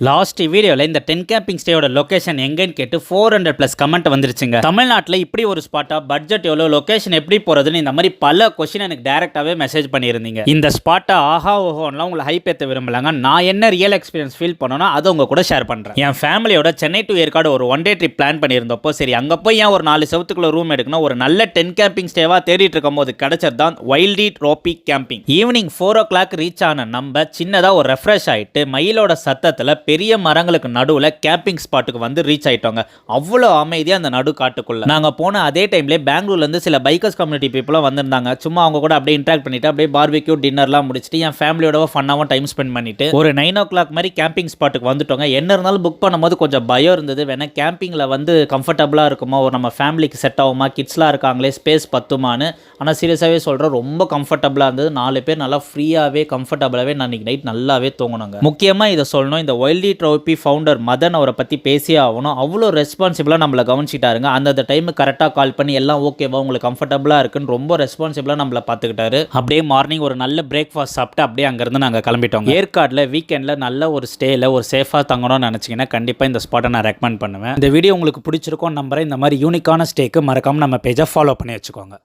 Last வீடியோவில் இந்த 10 camping ஸ்டேயோட location எங்கன்னு கேட்டு 400+ கமெண்ட் வந்துருச்சுங்க. தமிழ்நாட்டில் இப்படி ஒரு ஸ்பாட்டா, பட்ஜெட் எவ்வளோ, லொகேஷன் எப்படி போகிறதுன்னு இந்த மாதிரி பல கொஸ்டின் எனக்கு டேரெக்டாகவே மெசேஜ் பண்ணியிருந்தீங்க. இந்த ஸ்பாட்டை ஆஹா ஓஹோன்லாம் உங்களை ஹைப் ஏற்ற விரும்பலாங்க. நான் என்ன ரியல் எக்ஸ்பீரியன்ஸ் ஃபீல் பண்ணோன்னா அதை உங்க கூட ஷேர் பண்ணுறேன். என் ஃபேமிலியோட சென்னை டு ஏற்காடு ஒரு 1 டே ட்ரிப் பிளான் பண்ணியிருந்தப்போ, சரி அங்கே போய் ஏன் ஒரு 4 செவத்துக்குள்ள ரூம் எடுக்கணும், ஒரு நல்ல 10 கேம்பிங் ஸ்டேவாக தேடிட்டு இருக்கும் போது கிடைச்சது தான் wildy tropic camping. Evening 4 o'clock reach ஆன நம்ம சின்னதாக ஒரு ரெஃப்ரெஷ் ஆகிட்டு மயிலோட சத்தத்தில் பெரிய மரங்களுக்கு நடுவில் கேம்பிங் ஸ்பாட்டுக்கு வந்து ரீச் ஆயிட்டோங்க. அவ்வளோ அமைதியாக அந்த நடு காட்டுக்குள்ள நாங்கள் போன அதே டைம்லேயே பெங்களூர்லேருந்து சில பைக்கர்ஸ் கம்யூனிட்டி பீப்புளும் வந்திருந்தாங்க. சும்மா அவங்க கூட அப்படியே இன்ட்ராக்ட் பண்ணிட்டு அப்படியே பார்பிக்யூ டின்னர்லாம் முடிச்சுட்டு என் ஃபேமிலியோட ஃபன்னாகவும் டைம் ஸ்பெண்ட் பண்ணிட்டு ஒரு 9 o'clock மாதிரி கேம்பிங் ஸ்பாட்டுக்கு வந்துட்டோங்க. என்ன இருந்தாலும் புக் பண்ணும்போது கொஞ்சம் பயம் இருந்தது. வேணா கேம்பிங்கில் வந்து கம்ஃபர்டபுளாக இருக்குமா, ஒரு நம்ம ஃபேமிலிக்கு செட் ஆகுமா, கிட்ஸ்லாம் இருக்காங்களே ஸ்பேஸ் பத்துமான்னு. ஆனால் சீரியஸாகவே சொல்கிறேன், ரொம்ப கம்ஃபர்டபுளாக இருந்தது. 4 பேர் நல்லா ஃப்ரீயாகவே கம்ஃபர்டபுளாகவே நான் இன்னைக்கு நைட் நல்லாவே தூங்கணுங்க. முக்கியமாக இதை சொல்லணும், இந்த வைல்டி ட்ரோபி ஃபவுண்டர் மதன் அவரை பற்றி பேசியே ஆகணும். அவ்வளோ ரெஸ்பான்சிபிளாக நம்மளை கவனிச்சிட்டாருங்க. அந்த டைமுக்கு கரெக்டாக கால் பண்ணி எல்லாம் ஓகேவா, உங்களுக்கு கம்ஃபர்டபுளாக இருக்குன்னு ரொம்ப ரெஸ்பான்சிபிளாக நம்மளை பார்த்துக்கிட்டாரு. அப்படியே மார்னிங் ஒரு நல்ல பிரேக்ஃபாஸ்ட் சாப்பிட்டு அப்படியே அங்கேருந்து நாங்கள் கிளம்பிட்டோம். ஏற்காடில் வீக்கெண்டில் நல்ல ஒரு ஸ்டேயில் ஒரு சேஃபாக தங்கணும்னு நினச்சிங்கன்னா கண்டிப்பாக இந்த ஸ்பாட்டை நான் ரெக்கமெண்ட் பண்ணுவேன். இந்த வீடியோ உங்களுக்கு பிடிச்சிருக்கோம் நம்புறேன். இந்த மாதிரி யூனிக்கான ஸ்டேக்கு மறக்காமல் நம்ம பேஜை ஃபாலோ பண்ணி வச்சுக்கோங்க.